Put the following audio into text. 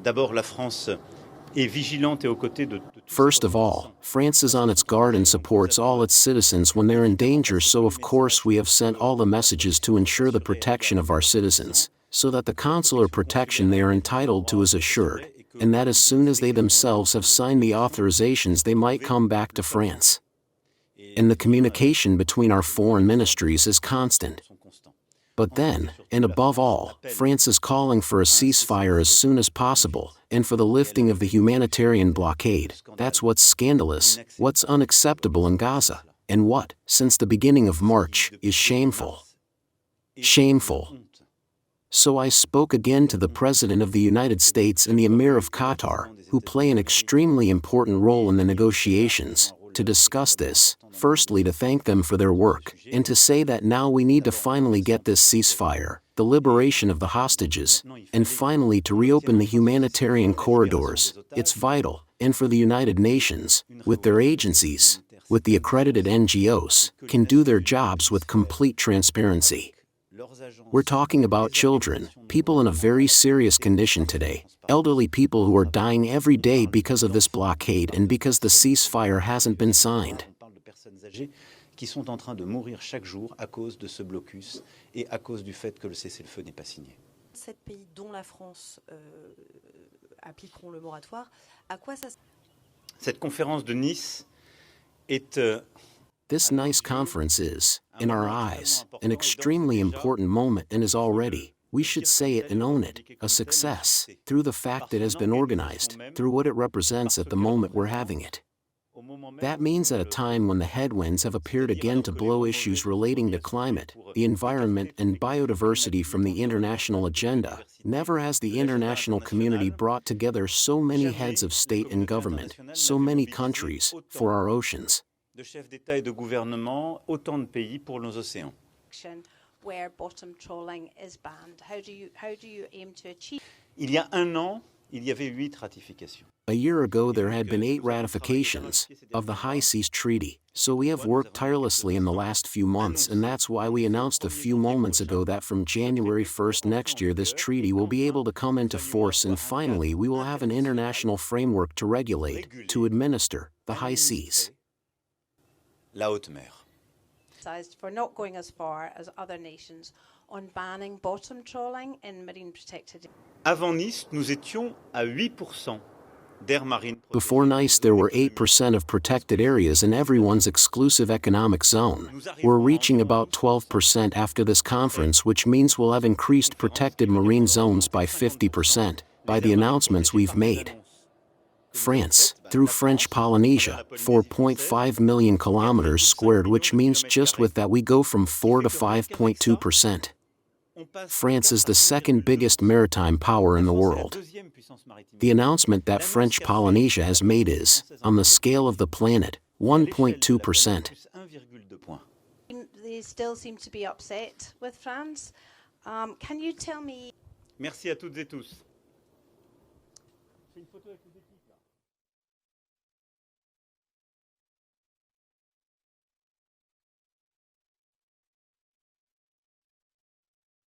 D'abord, la France est vigilante et aux côtés de First of all, France is on its guard and supports all its citizens when they're in danger, so of course we have sent all the messages to ensure the protection of our citizens, so that the consular protection they are entitled to is assured, and that as soon as they themselves have signed the authorizations they might come back to France. And the communication between our foreign ministries is constant. But then, and above all, France is calling for a ceasefire as soon as possible, and for the lifting of the humanitarian blockade. That's what's scandalous, what's unacceptable in Gaza, and what, since the beginning of March, is shameful. Shameful. So I spoke again to the President of the United States and the Emir of Qatar, who play an extremely important role in the negotiations, to discuss this, firstly to thank them for their work, and to say that now we need to finally get this ceasefire, the liberation of the hostages, and finally to reopen the humanitarian corridors. It's vital, and for the United Nations, with their agencies, with the accredited NGOs, can do their jobs with complete transparency. We're talking about children, people in a very serious condition today, elderly people who are dying every day because of this blockade and because the ceasefire hasn't been signed. Qui sont en train de mourir chaque jour à cause de ce blocus et à cause du fait que le cessez-le-feu n'est pas signé. 7 pays, dont la France, appliqueront le moratoire. À quoi ça... Cette conférence de Nice est This nice conference is, in our eyes, an extremely important moment and is already, we should say it and own it, a success, through the fact it has been organized, through what it represents at the moment we're having it. That means at a time when the headwinds have appeared again to blow issues relating to climate, the environment and biodiversity from the international agenda, never has the international community brought together so many heads of state and government, so many countries, for our oceans. De chefs d'État et de gouvernement, autant de pays pour nos océans. Where bottom trawling is banned. How do you aim to achieve? Il y a un an, il y avait 8 ratifications. A year ago there had been 8 ratifications of the High Seas Treaty, so we have worked tirelessly in the last few months, and that's why we announced a few moments ago that from January 1st next year this treaty will be able to come into force, and finally we will have an international framework to regulate, to administer, the high seas. La haute mer. For not going as far as other nations on banning bottom trawling in marine protected. Avant Nice, nous étions à 8% d'aires marines. Before Nice there were 8% of protected areas in everyone's exclusive economic zone. We're reaching about 12% after this conference, which means we'll have increased protected marine zones by 50%, by the announcements we've made. France, through French Polynesia, 4.5 million kilometers squared, which means just with that we go from 4 to 5.2%. France is the second biggest maritime power in the world. The announcement that French Polynesia has made is, on the scale of the planet, 1.2%. They still seem to be upset with France. Can you tell me... Merci à toutes et tous.